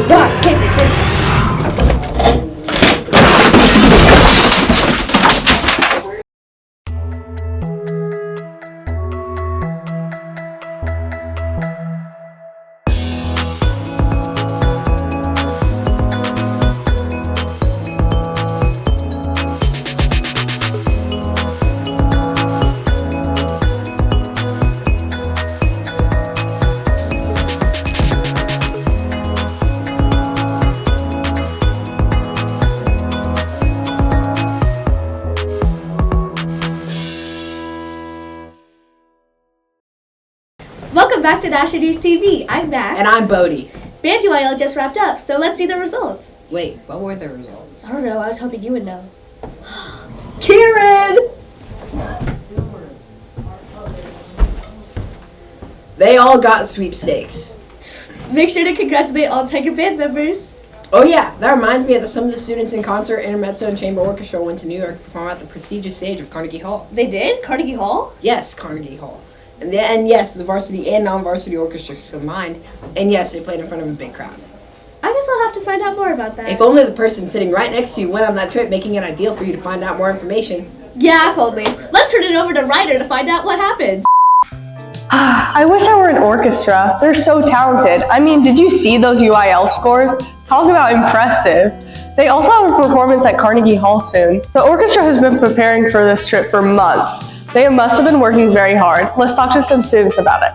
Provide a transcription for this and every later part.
God, I can't resist. Welcome back to Gnasher News TV. I'm Max. And I'm Bodhi. Band UIL just wrapped up, so let's see the results. Wait, what were the results? I don't know, I was hoping you would know. Kieran! They all got sweepstakes. Make sure to congratulate all Tiger Band members. Oh yeah, that reminds me that some of the students in concert, intermezzo, and chamber orchestra went to New York to perform at the prestigious stage of Carnegie Hall. They did? Carnegie Hall? Yes, Carnegie Hall. And yes, the varsity and non-varsity orchestras combined. And yes, they played in front of a big crowd. I guess I'll have to find out more about that. If only the person sitting right next to you went on that trip, making it ideal for you to find out more information. Yeah, if only. Let's turn it over to Ryder to find out what happened. I wish I were in orchestra. They're so talented. I mean, did you see those UIL scores? Talk about impressive. They also have a performance at Carnegie Hall soon. The orchestra has been preparing for this trip for months. They must have been working very hard. Let's talk to some students about it.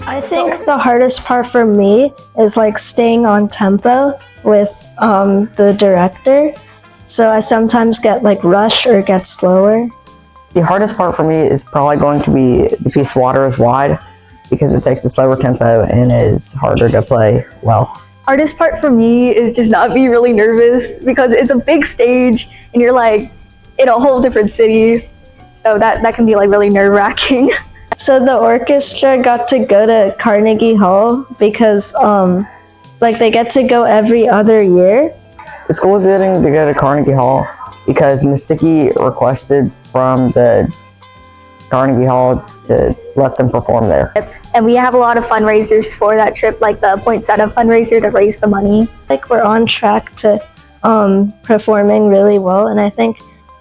I think the hardest part for me is like staying on tempo with the director. So I sometimes get like rushed or get slower. The hardest part for me is probably going to be the piece Water is Wide, because it takes a slower tempo and is harder to play well. Hardest part for me is just not be really nervous because it's a big stage and you're like in a whole different city. So that can be like really nerve-wracking. So the orchestra got to go to Carnegie Hall because like they get to go every other year. The school is getting to go to Carnegie Hall because Ms. Dickey requested from the Carnegie Hall to let them perform there. And we have a lot of fundraisers for that trip, like the Poinsettia fundraiser to raise the money. Like we're on track to performing really well, and I think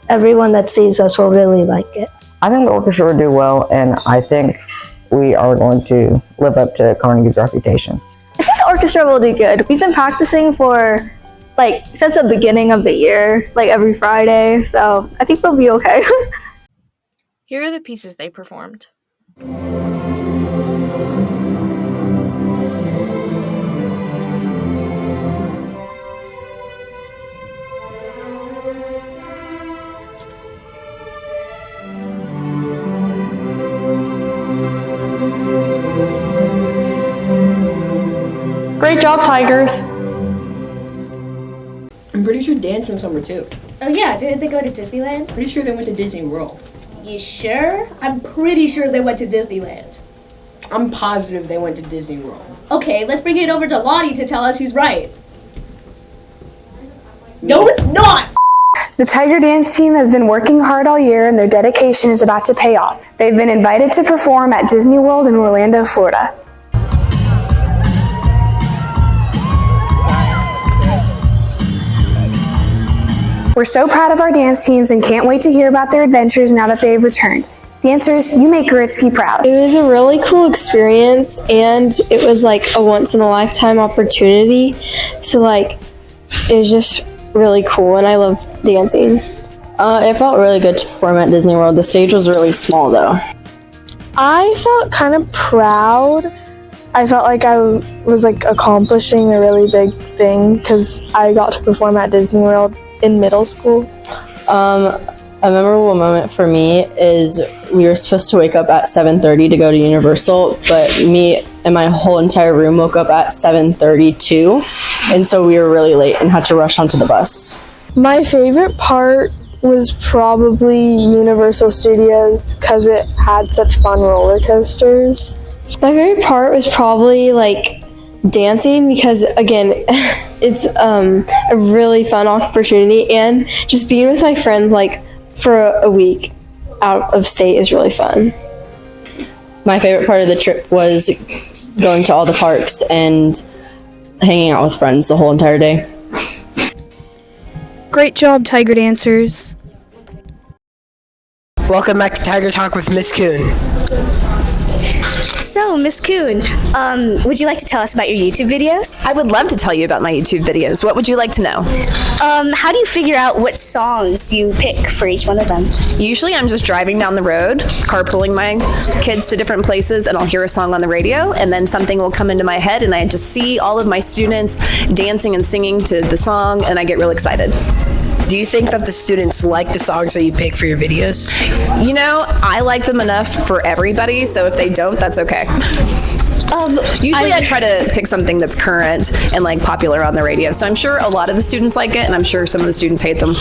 everyone that sees us will really like it. I think the orchestra will do well, and I think we are going to live up to Carnegie's reputation. I think the orchestra will do good. We've been practicing for like since the beginning of the year, like every Friday, so I think they'll be okay. Here are the pieces they performed. Great job, Tigers. I'm pretty sure dance went somewhere too. Oh yeah, didn't they go to Disneyland? Pretty sure they went to Disney World. You sure? I'm pretty sure they went to Disneyland. I'm positive they went to Disney World. Okay, let's bring it over to Lottie to tell us who's right. No, it's not! The Tiger Dance team has been working hard all year and their dedication is about to pay off. They've been invited to perform at Disney World in Orlando, Florida. We're so proud of our dance teams and can't wait to hear about their adventures now that they've returned. Dancers, you make Garitsky proud. It was a really cool experience and it was like a once in a lifetime opportunity. So like, it was just really cool and I love dancing. It felt really good to perform at Disney World. The stage was really small though. I felt kind of proud. I felt like I was like accomplishing a really big thing because I got to perform at Disney World in middle school. A memorable moment for me is we were supposed to wake up at 7:30 to go to Universal, but me and my whole entire room woke up at 7:32, and so we were really late and had to rush onto the bus. My favorite part was probably Universal Studios because it had such fun roller coasters. My favorite part was probably like dancing because again, it's a really fun opportunity and just being with my friends like for a week out of state is really fun. My favorite part of the trip was going to all the parks and hanging out with friends the whole entire day. Great job, Tiger Dancers. Welcome back to Tiger Talk with Miss Kuhn. So, Miss Kuhn, would you like to tell us about your YouTube videos? I would love to tell you about my YouTube videos. What would you like to know? How do you figure out what songs you pick for each one of them? Usually I'm just driving down the road, carpooling my kids to different places, and I'll hear a song on the radio, and then something will come into my head, and I just see all of my students dancing and singing to the song, and I get real excited. Do you think that the students like the songs that you pick for your videos? You know, I like them enough for everybody, so if they don't, that's okay. Usually I try to pick something that's current and like popular on the radio, so I'm sure a lot of the students like it, and I'm sure some of the students hate them.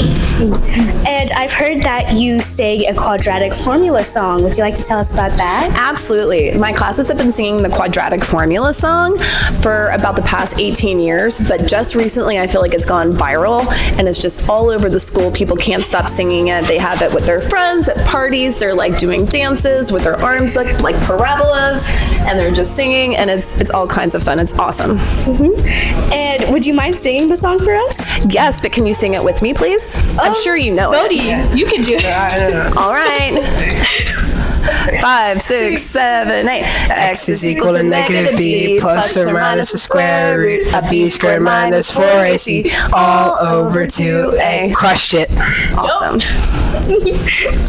And I've heard that you sang a quadratic formula song. Would you like to tell us about that? Absolutely. My classes have been singing the quadratic formula song for about the past 18 years, but just recently I feel like it's gone viral, and it's just all over the school. People can't stop singing it. They have it with their friends at parties. They're like doing dances with their arms like parabolas, and they're just singing, and it's all kinds of fun. It's awesome. And would you mind singing the song for us? Yes, but can you sing it with me, please? I'm sure you know Bodhi, it. you can do it. All right. 5, 6, 7, 8. X is equal to negative b plus or minus the square root of b squared minus 4ac all over 2a. Crushed it. Awesome.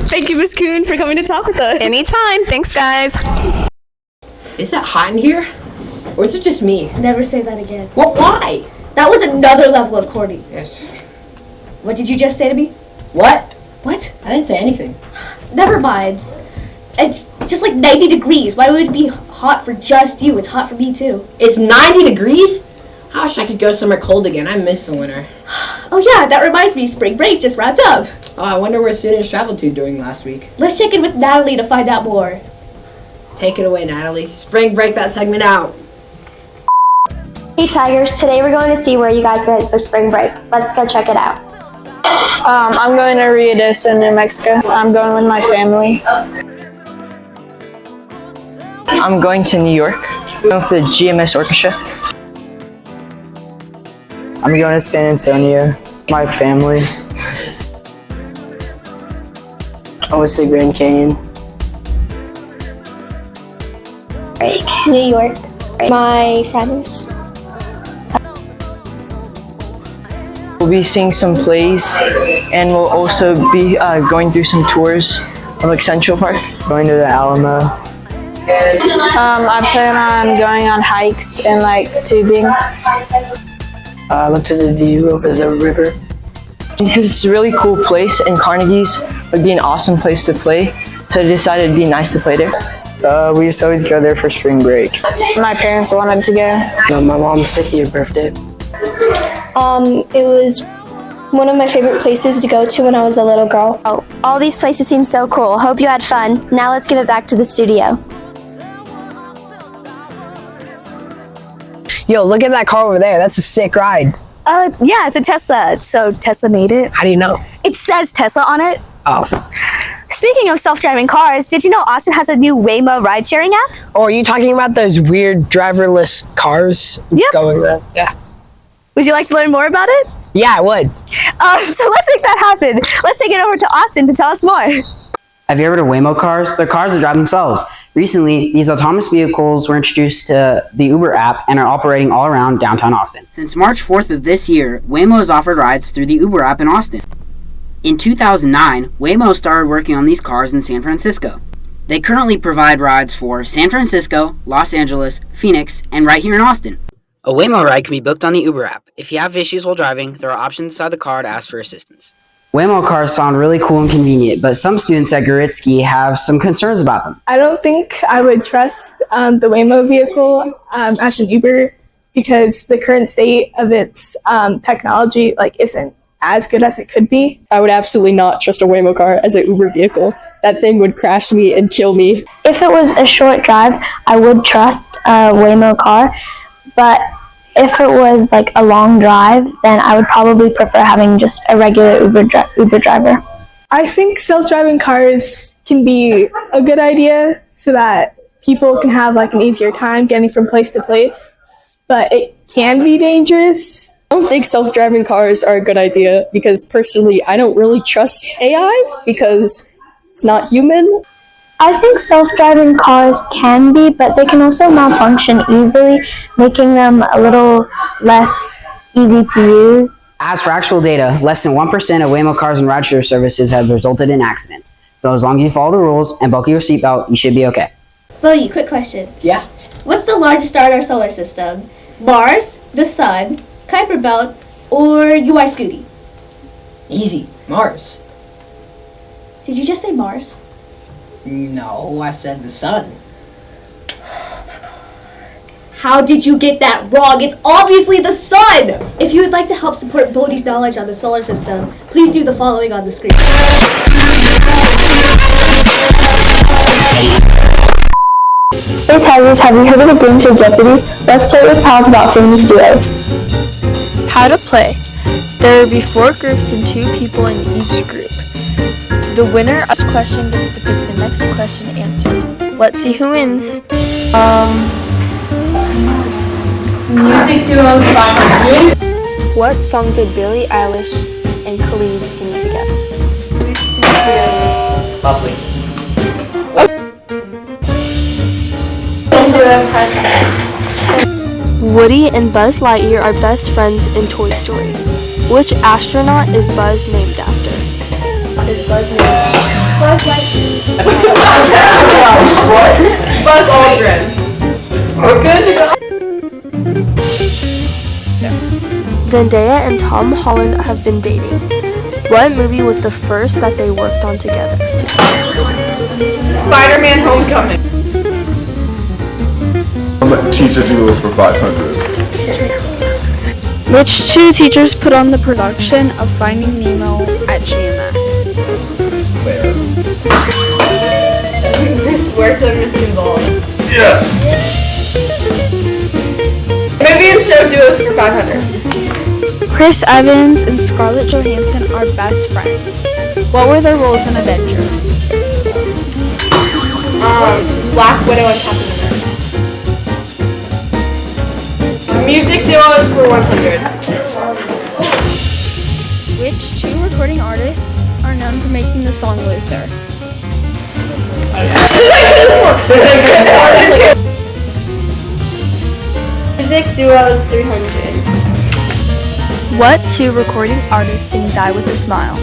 Thank you, Miss Kuhn, for coming to talk with us. Anytime. Thanks, guys. Is it hot in here? Or is it just me? Never say that again. What? Why? That was another level of corny. Yes. What did you just say to me? What? What? I didn't say anything. Never mind. It's just like 90 degrees. Why would it be hot for just you? It's hot for me too. It's 90 degrees? I wish I could go somewhere cold again. I miss the winter. Oh yeah, that reminds me. Spring break just wrapped up. Oh, I wonder where students traveled to during last week. Let's check in with Natalie to find out more. Take it away, Natalie. Spring break that segment out. Hey Tigers, today we're going to see where you guys went for spring break. Let's go check it out. I'm going to Rio de Janeiro, New Mexico. I'm going with my family. I'm going to New York with the GMS Orchestra. I'm going to San Antonio, my family. I went to Grand Canyon. New York, my friends. We'll be seeing some plays, and we'll also be going through some tours of like Central Park. Going to the Alamo. I plan on going on hikes and like tubing. I looked at the view over the river. Because it's a really cool place, and Carnegie's would be an awesome place to play, so I decided it'd be nice to play there. We used to always go there for spring break. My parents wanted to go. No, my mom's 50th birthday. It was one of my favorite places to go to when I was a little girl. Oh, all these places seem so cool. Hope you had fun. Now let's give it back to the studio. Yo, look at that car over there. That's a sick ride. Yeah, it's a Tesla. So Tesla made it. How do you know? It says Tesla on it. Oh. Speaking of self-driving cars, did you know Austin has a new Waymo ride-sharing app? Oh, are you talking about those weird driverless cars going around? Yeah. Would you like to learn more about it? Yeah, I would. So let's make that happen. Let's take it over to Austin to tell us more. Have you ever heard of Waymo cars? They're cars that drive themselves. Recently, these autonomous vehicles were introduced to the Uber app and are operating all around downtown Austin. Since March 4th of this year, Waymo has offered rides through the Uber app in Austin. In 2009, Waymo started working on these cars in San Francisco. They currently provide rides for San Francisco, Los Angeles, Phoenix, and right here in Austin. A Waymo ride can be booked on the Uber app. If you have issues while driving, there are options inside the car to ask for assistance. Waymo cars sound really cool and convenient, but some students at Garitsky have some concerns about them. I don't think I would trust the Waymo vehicle as an Uber because the current state of its technology isn't as good as it could be. I would absolutely not trust a Waymo car as an Uber vehicle. That thing would crash me and kill me. If it was a short drive, I would trust a Waymo car, but if it was a long drive, then I would probably prefer having just a regular Uber driver. I think self-driving cars can be a good idea so that people can have an easier time getting from place to place, but it can be dangerous. I don't think self-driving cars are a good idea because personally I don't really trust AI because it's not human. I think self-driving cars can be, but they can also malfunction easily, making them a little less easy to use. As for actual data, less than 1% of Waymo cars and rideshare services have resulted in accidents. So as long as you follow the rules and buckle your seatbelt, you should be okay. Bodhi, quick question. Yeah. What's the largest star in our solar system? Mars, the Sun, Kuiper Belt, or UI Scooty? Easy. Mars. Did you just say Mars? No, I said the sun. How did you get that wrong? It's obviously the Sun! If you would like to help support Bodhi's knowledge on the solar system, please do the following on the screen. Hey Tigers, have you heard of Gnasher Jeopardy? Let's play with pals about famous duos. How to play. There will be 4 groups and 2 people in each group. The winner of each question gets to pick the next question answered. Let's see who wins. Music duos 500. What song did Billie Eilish and Khalid sing together? Lovely. Woody and Buzz Lightyear are best friends in Toy Story. Which astronaut is Buzz named after? Is Buzz named after? Buzz Lightyear. Buzz Aldrin. Zendaya and Tom Holland have been dating. What movie was the first that they worked on together? Spider-Man Homecoming. Teacher duos for 500. Which 2 teachers put on the production of Finding Nemo at GMS? Where? Miss Huerta and Miss Gonzalez. Yes! Movie and show duos for 500. Chris Evans and Scarlett Johansson are best friends. What were their roles in Avengers? Black Widow and Captain America. Music duos for 100. Which 2 recording artists are known for making the song Luther? Music duos 300. What 2 recording artists sing Die With a Smile?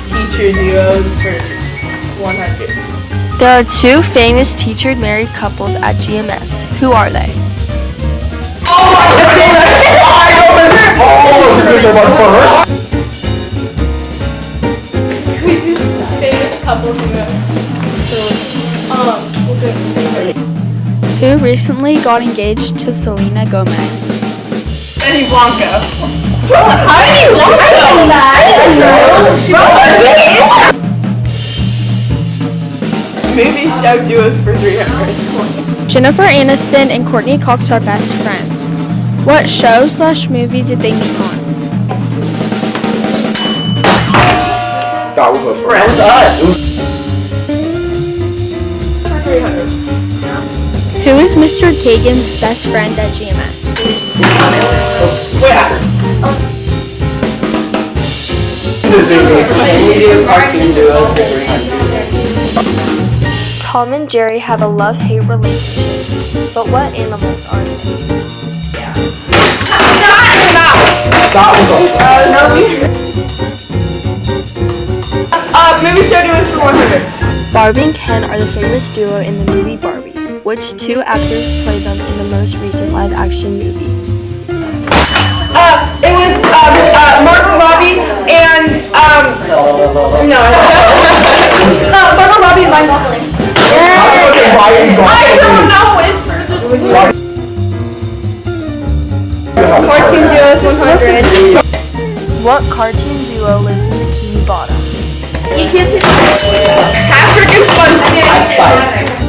Teacher duos for 100. There are 2 famous teacher married couples at GMS. Who are they? We do famous couple duos. Who recently got engaged to Selena Gomez? Benny Blanco. How do you know that? Movie show duos for 300. Jennifer Aniston and Courtney Cox are best friends. What show/movie did they meet on? That was us. That was us. For 300. Who is Mr. Kagan's best friend at GMS? Cartoon duos for 300. Tom and Jerry have a love-hate relationship, but what animals are they? That was us. Movie show duos for 100. Barbie and Ken are the famous duo in the movie Barbie. Which 2 actors played them in the most recent live-action movie? It was Margot Robbie and Margot Robbie and Ryan Gosling. I don't know. Cartoon duos 100. What cartoon duo lives in Bikini Bottom? You can't see Patrick and SpongeBob.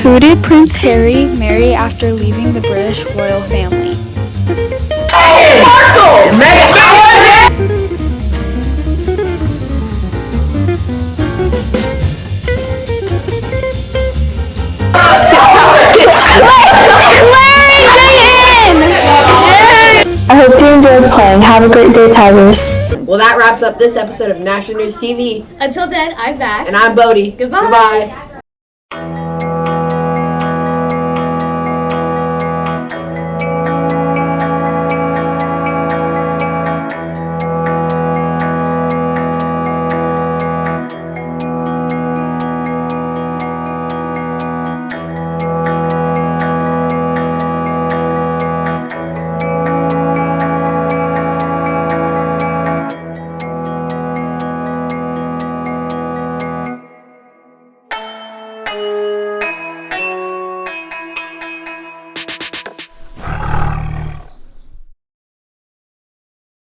Who did Prince Harry marry after leaving the British royal family? I hope you enjoyed playing. Have a great day, Tigers. Well, that wraps up this episode of Gnasher News TV. Until then, I'm Max. And I'm Bodhi. Goodbye. Goodbye.